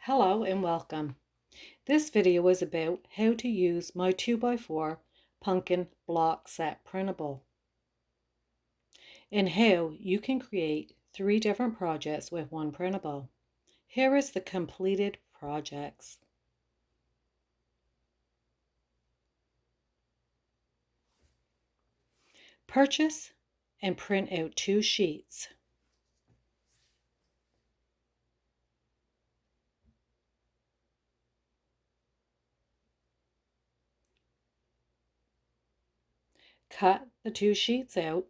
Hello and welcome. This video is about how to use my 2x4 pumpkin block set printable and how you can create 3 different projects with one printable. Here is the completed projects. Purchase and print out 2 sheets. Cut the 2 sheets out.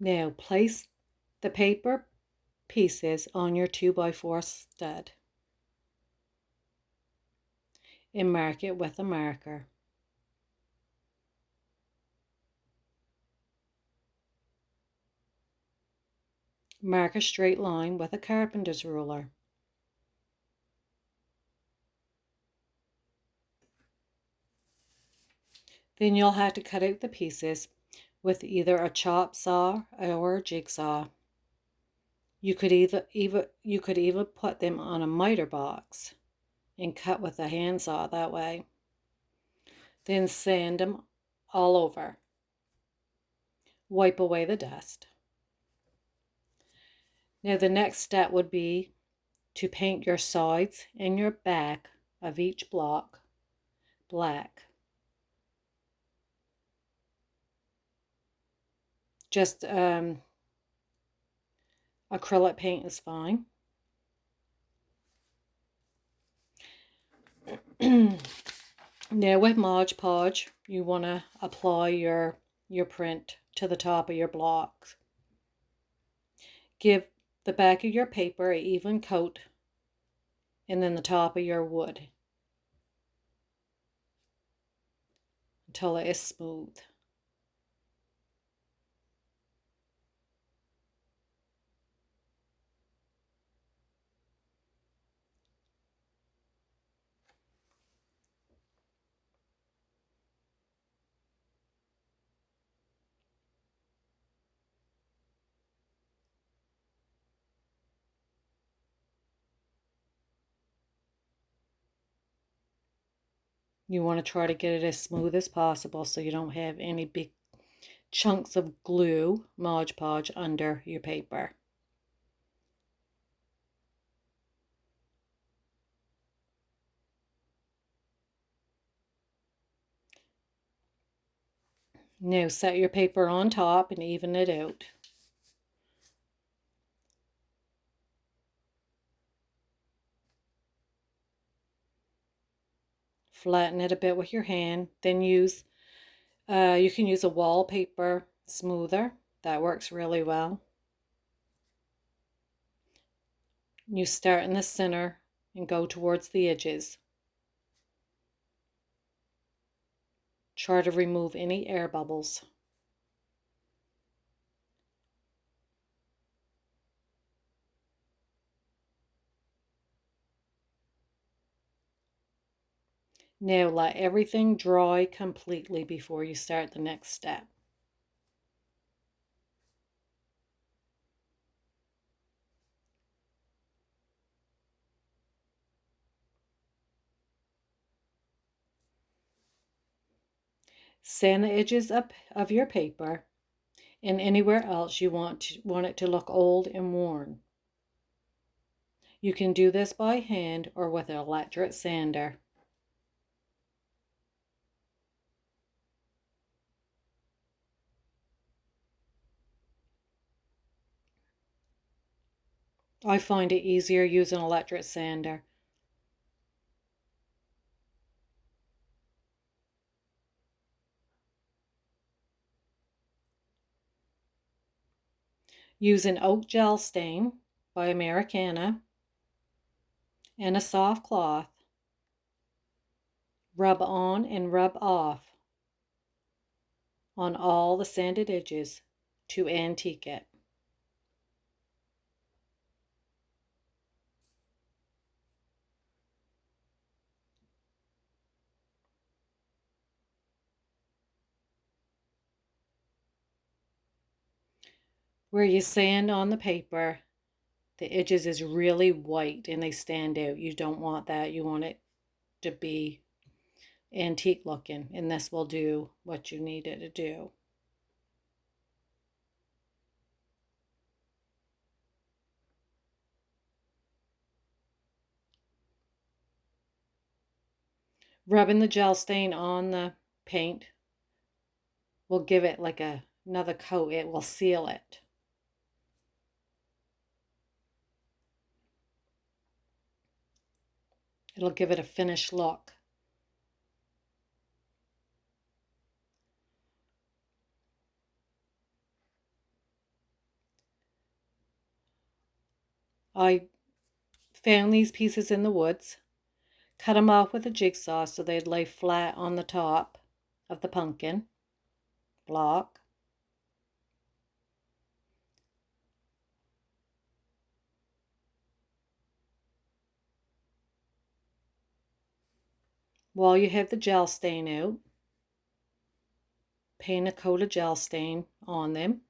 Now place the paper pieces on your 2x4 stud and mark it with a marker. Mark a straight line with a carpenter's ruler. Then you'll have to cut out the pieces with either a chop saw or a jigsaw. You could even put them on a miter box and cut with a handsaw that way. Then sand them all over. Wipe away the dust. Now the next step would be to paint your sides and your back of each block black. Just acrylic paint is fine. Now with Mod Podge, you want to apply your print to the top of your blocks. Give the back of your paper an even coat and then the top of your wood until it is smooth. You want to try to get it as smooth as possible so you don't have any big chunks of glue, Mod Podge, under your paper. Now set your paper on top and even it out. Flatten it a bit with your hand. Then you can use a wallpaper smoother. That works really well. You start in the center and go towards the edges. Try to remove any air bubbles. Now let everything dry completely before you start the next step. Sand the edges up of your paper and anywhere else you want it to look old and worn. You can do this by hand or with an electric sander. I find it easier using an electric sander. Use an oak gel stain by Americana and a soft cloth. Rub on and rub off on all the sanded edges to antique it. Where you sand on the paper, the edges is really white and they stand out. You don't want that. You want it to be antique looking, and this will do what you need it to do. Rubbing the gel stain on the paint will give it like another coat. It will seal it. It'll give it a finished look. I found these pieces in the woods, cut them off with a jigsaw so they'd lay flat on the top of the pumpkin block. While you have the gel stain out, paint a coat of gel stain on them.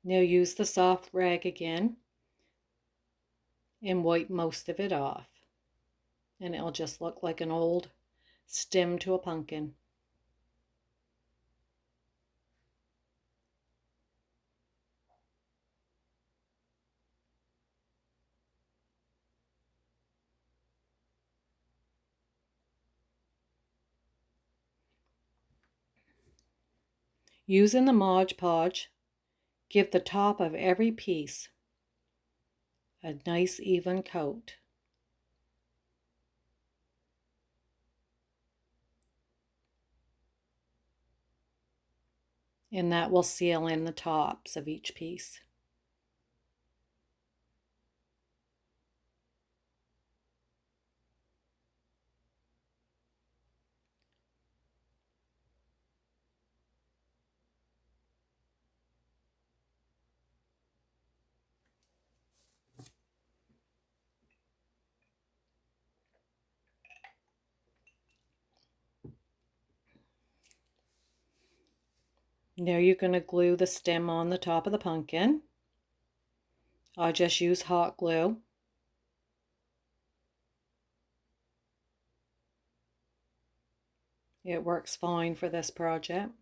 Now use the soft rag again and wipe most of it off. And it'll just look like an old stem to a pumpkin. Using the Mod Podge, give the top of every piece a nice even coat. And that will seal in the tops of each piece. Now you're going to glue the stem on the top of the pumpkin. I just use hot glue. It works fine for this project.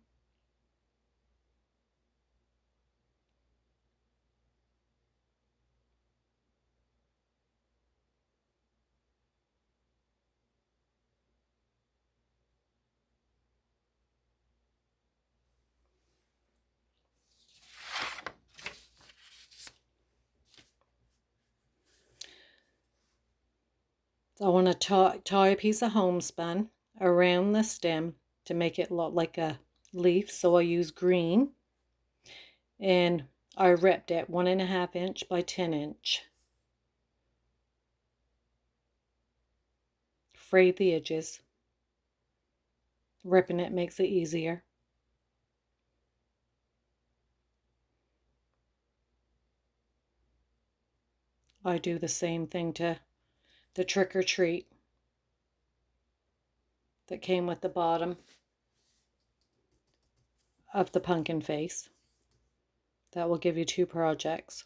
So I want to tie a piece of homespun around the stem to make it look like a leaf. So I use green, and I ripped it 1.5 inch by 10 inch. Frayed the edges. Ripping it makes it easier. I do the same thing to the trick or treat that came with the bottom of the pumpkin face. That will give you 2 projects.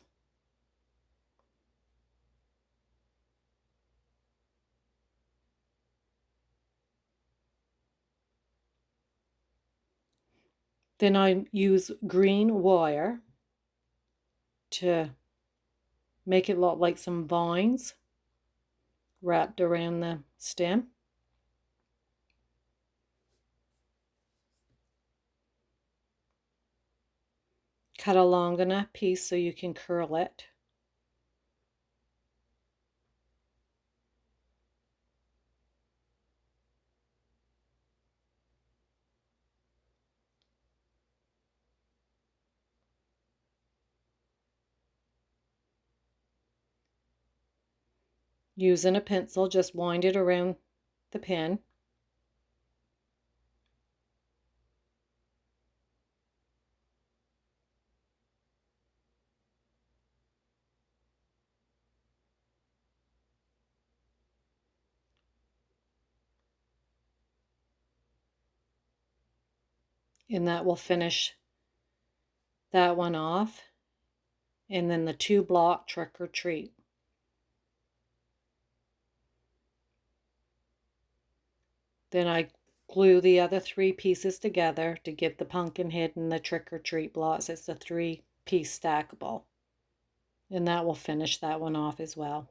Then I use green wire to make it look like some vines wrapped around the stem. Cut a long enough piece so you can curl it. Using a pencil, just wind it around the pin. And that will finish that one off. And then the 2-block trick or treat. Then I glue the other 3 pieces together to give the pumpkin head and the trick or treat blocks. It's a 3-piece stackable. And that will finish that one off as well.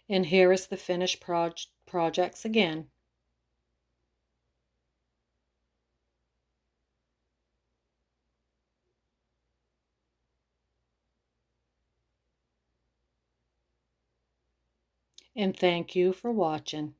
And here is the finished projects again. And thank you for watching.